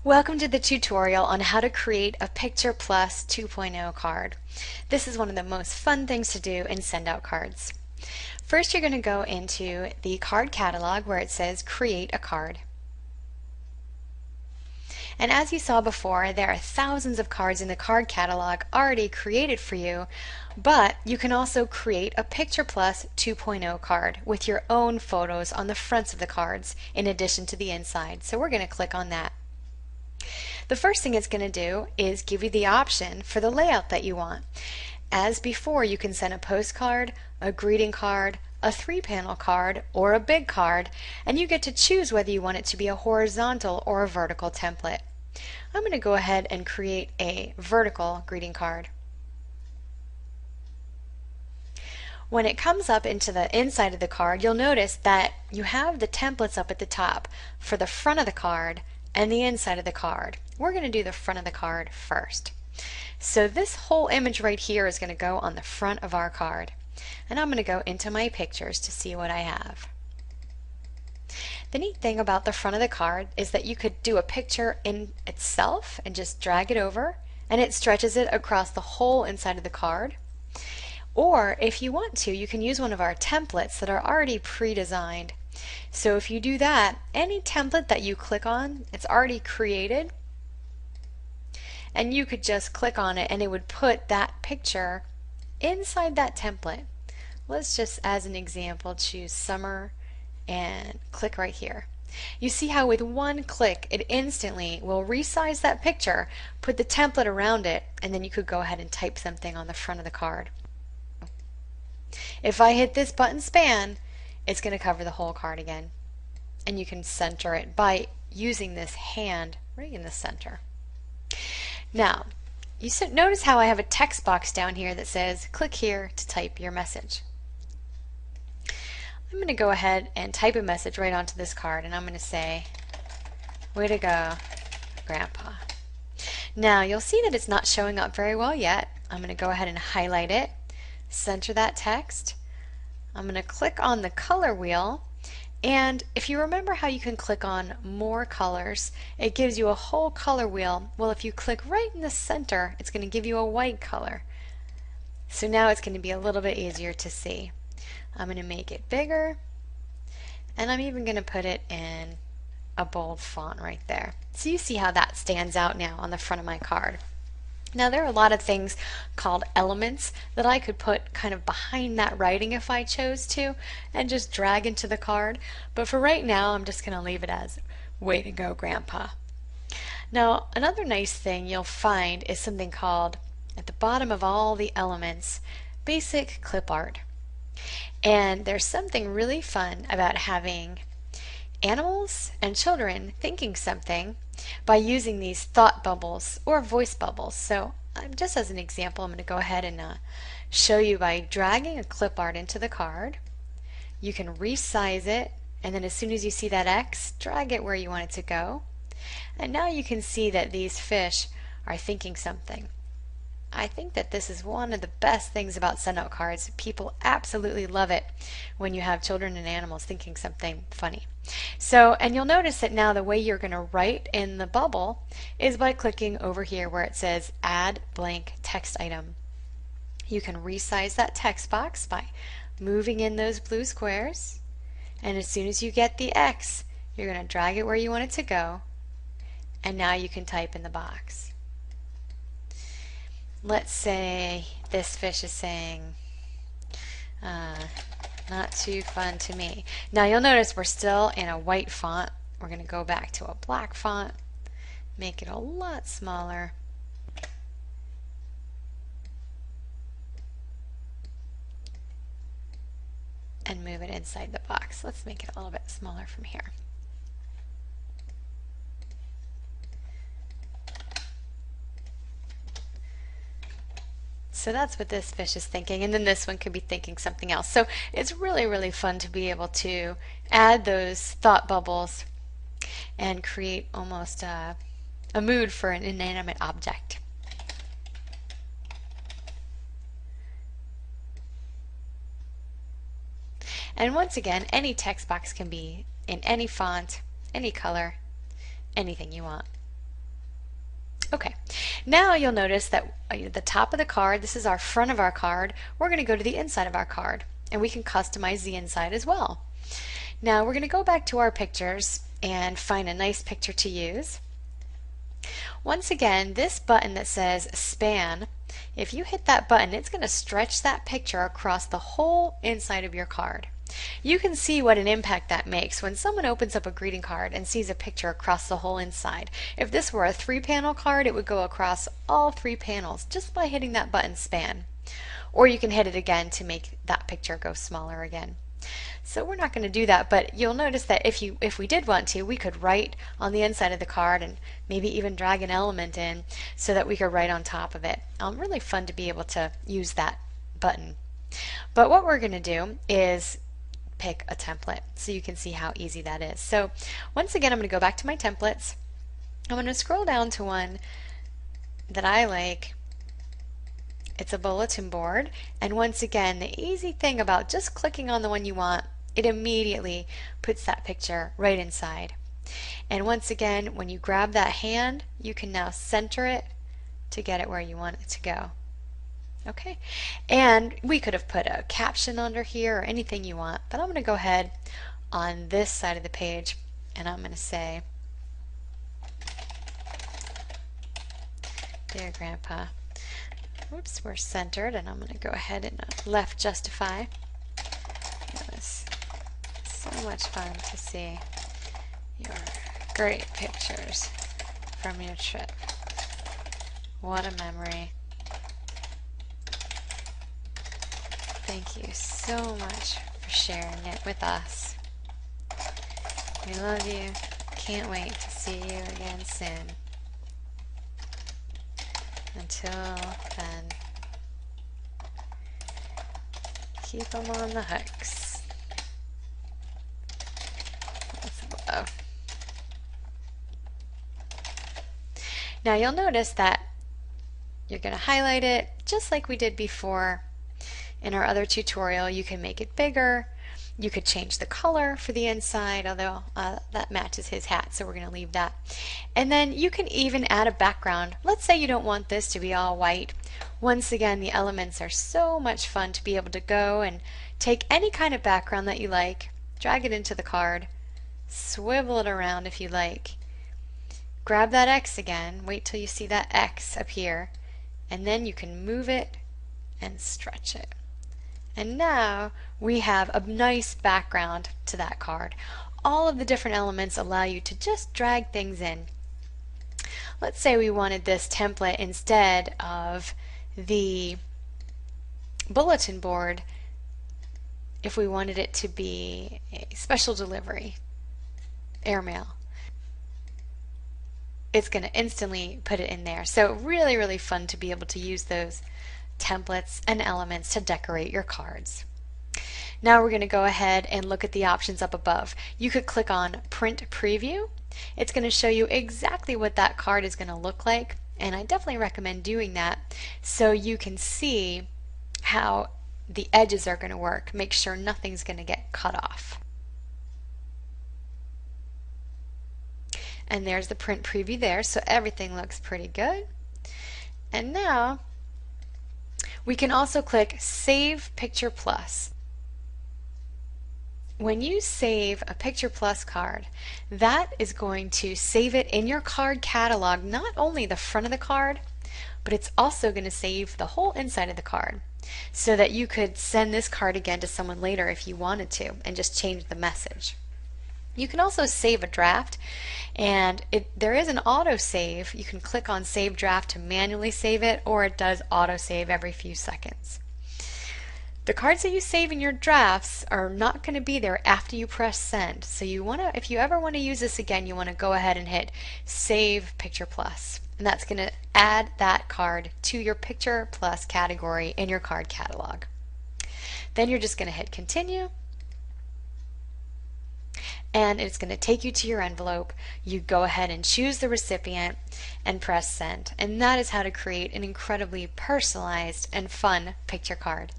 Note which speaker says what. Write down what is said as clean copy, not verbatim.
Speaker 1: Welcome to the tutorial on how to create a PicturePLUS 2.0 card. This is one of the most fun things to do in SendOutCards. First, you're going to go into the card catalog where it says Create a Card. And as you saw before, there are thousands of cards in the card catalog already created for you, but you can also create a PicturePLUS 2.0 card with your own photos on the fronts of the cards in addition to the inside. So we're going to click on that. The first thing it's going to do is give you the option for the layout that you want. As before, you can send a postcard, a greeting card, a 3-panel card, or a big card, and you get to choose whether you want it to be a horizontal or a vertical template. I'm going to go ahead and create a vertical greeting card. When it comes up into the inside of the card, you'll notice that you have the templates up at the top for the front of the card and the inside of the card. We're going to do the front of the card first. So this whole image right here is going to go on the front of our card. And I'm going to go into my pictures to see what I have. The neat thing about the front of the card is that you could do a picture in itself and just drag it over, and it stretches it across the whole inside of the card. Or if you want to, you can use one of our templates that are already pre-designed. So if you do that, any template that you click on, it's already created, and you could just click on it and it would put that picture inside that template. Let's just, as an example, choose summer and click right here. You see how with one click it instantly will resize that picture, put the template around it, and then you could go ahead and type something on the front of the card. If I hit this button span, it's going to cover the whole card again. And you can center it by using this hand right in the center. Now, you notice how I have a text box down here that says, click here to type your message. I'm going to go ahead and type a message right onto this card, and I'm going to say, way to go, Grandpa. Now, you'll see that it's not showing up very well yet. I'm going to go ahead and highlight it, center that text. I'm going to click on the color wheel, and if you remember how you can click on more colors, it gives you a whole color wheel. Well, if you click right in the center, it's going to give you a white color. So now it's going to be a little bit easier to see. I'm going to make it bigger, and I'm even going to put it in a bold font right there. So you see how that stands out now on the front of my card. Now there are a lot of things called elements that I could put kind of behind that writing if I chose to and just drag into the card, but for right now I'm just going to leave it as way to go, Grandpa. Now another nice thing you'll find is something called, at the bottom of all the elements, basic clip art. And there's something really fun about having animals and children thinking something by using these thought bubbles or voice bubbles. So just as an example, I'm going to go ahead and show you by dragging a clip art into the card. You can resize it, and then as soon as you see that X, drag it where you want it to go. And now you can see that these fish are thinking something. I think that this is one of the best things about SendOutCards. People absolutely love it when you have children and animals thinking something funny. So, and you'll notice that now the way you're going to write in the bubble is by clicking over here where it says Add Blank Text Item. You can resize that text box by moving in those blue squares, and as soon as you get the X, you're going to drag it where you want it to go, and now you can type in the box. Let's say this fish is saying, not too fun to me. Now you'll notice we're still in a white font. We're going to go back to a black font, make it a lot smaller. And move it inside the box. Let's make it a little bit smaller from here. So that's what this fish is thinking, and then this one could be thinking something else. So it's really, really fun to be able to add those thought bubbles and create almost a mood for an inanimate object. And once again, any text box can be in any font, any color, anything you want. Okay, now you'll notice that the top of the card, this is our front of our card, we're going to go to the inside of our card, and we can customize the inside as well. Now we're going to go back to our pictures and find a nice picture to use. Once again, this button that says span, if you hit that button, it's going to stretch that picture across the whole inside of your card. You can see what an impact that makes when someone opens up a greeting card and sees a picture across the whole inside. If this were a 3-panel card, it would go across all 3 panels just by hitting that button span. Or you can hit it again to make that picture go smaller again. So we're not going to do that, but you'll notice that if we did want to, we could write on the inside of the card and maybe even drag an element in so that we could write on top of it. Really fun to be able to use that button. But what we're going to do is pick a template so you can see how easy that is. So once again, I'm going to go back to my templates. I'm going to scroll down to one that I like. It's a bulletin board, and once again, the easy thing about just clicking on the one you want, it immediately puts that picture right inside. And once again, when you grab that hand, you can now center it to get it where you want it to go. Okay, and we could have put a caption under here or anything you want, but I'm going to go ahead on this side of the page and I'm going to say, "Dear Grandpa," whoops, we're centered, and I'm going to go ahead and left justify. It was so much fun to see your great pictures from your trip. What a memory. Thank you so much for sharing it with us. We love you. Can't wait to see you again soon. Until then, keep them on the hooks. That's love. Now you'll notice that you're going to highlight it just like we did before. In our other tutorial, you can make it bigger. You could change the color for the inside, although that matches his hat, so we're going to leave that. And then you can even add a background. Let's say you don't want this to be all white. Once again, the elements are so much fun to be able to go and take any kind of background that you like, drag it into the card, swivel it around if you like, grab that X again, wait till you see that X appear, and then you can move it and stretch it. And now we have a nice background to that card. All of the different elements allow you to just drag things in. Let's say we wanted this template instead of the bulletin board, if we wanted it to be a special delivery, airmail. It's going to instantly put it in there. So really, really fun to be able to use those templates and elements to decorate your cards. Now we're going to go ahead and look at the options up above. You could click on Print Preview. It's going to show you exactly what that card is going to look like, and I definitely recommend doing that so you can see how the edges are going to work. Make sure nothing's going to get cut off. And there's the print preview there, so everything looks pretty good. And now we can also click Save Picture Plus. When you save a Picture Plus card, that is going to save it in your card catalog, not only the front of the card, but it's also going to save the whole inside of the card so that you could send this card again to someone later if you wanted to and just change the message. You can also save a draft, and there is an auto save. You can click on Save Draft to manually save it, or it does auto save every few seconds. The cards that you save in your drafts are not going to be there after you press send. So you want to, if you ever want to use this again, you want to go ahead and hit Save Picture Plus, and that's going to add that card to your Picture Plus category in your card catalog. Then you're just going to hit Continue, and it's going to take you to your envelope. You go ahead and choose the recipient and press send, and that is how to create an incredibly personalized and fun picture card.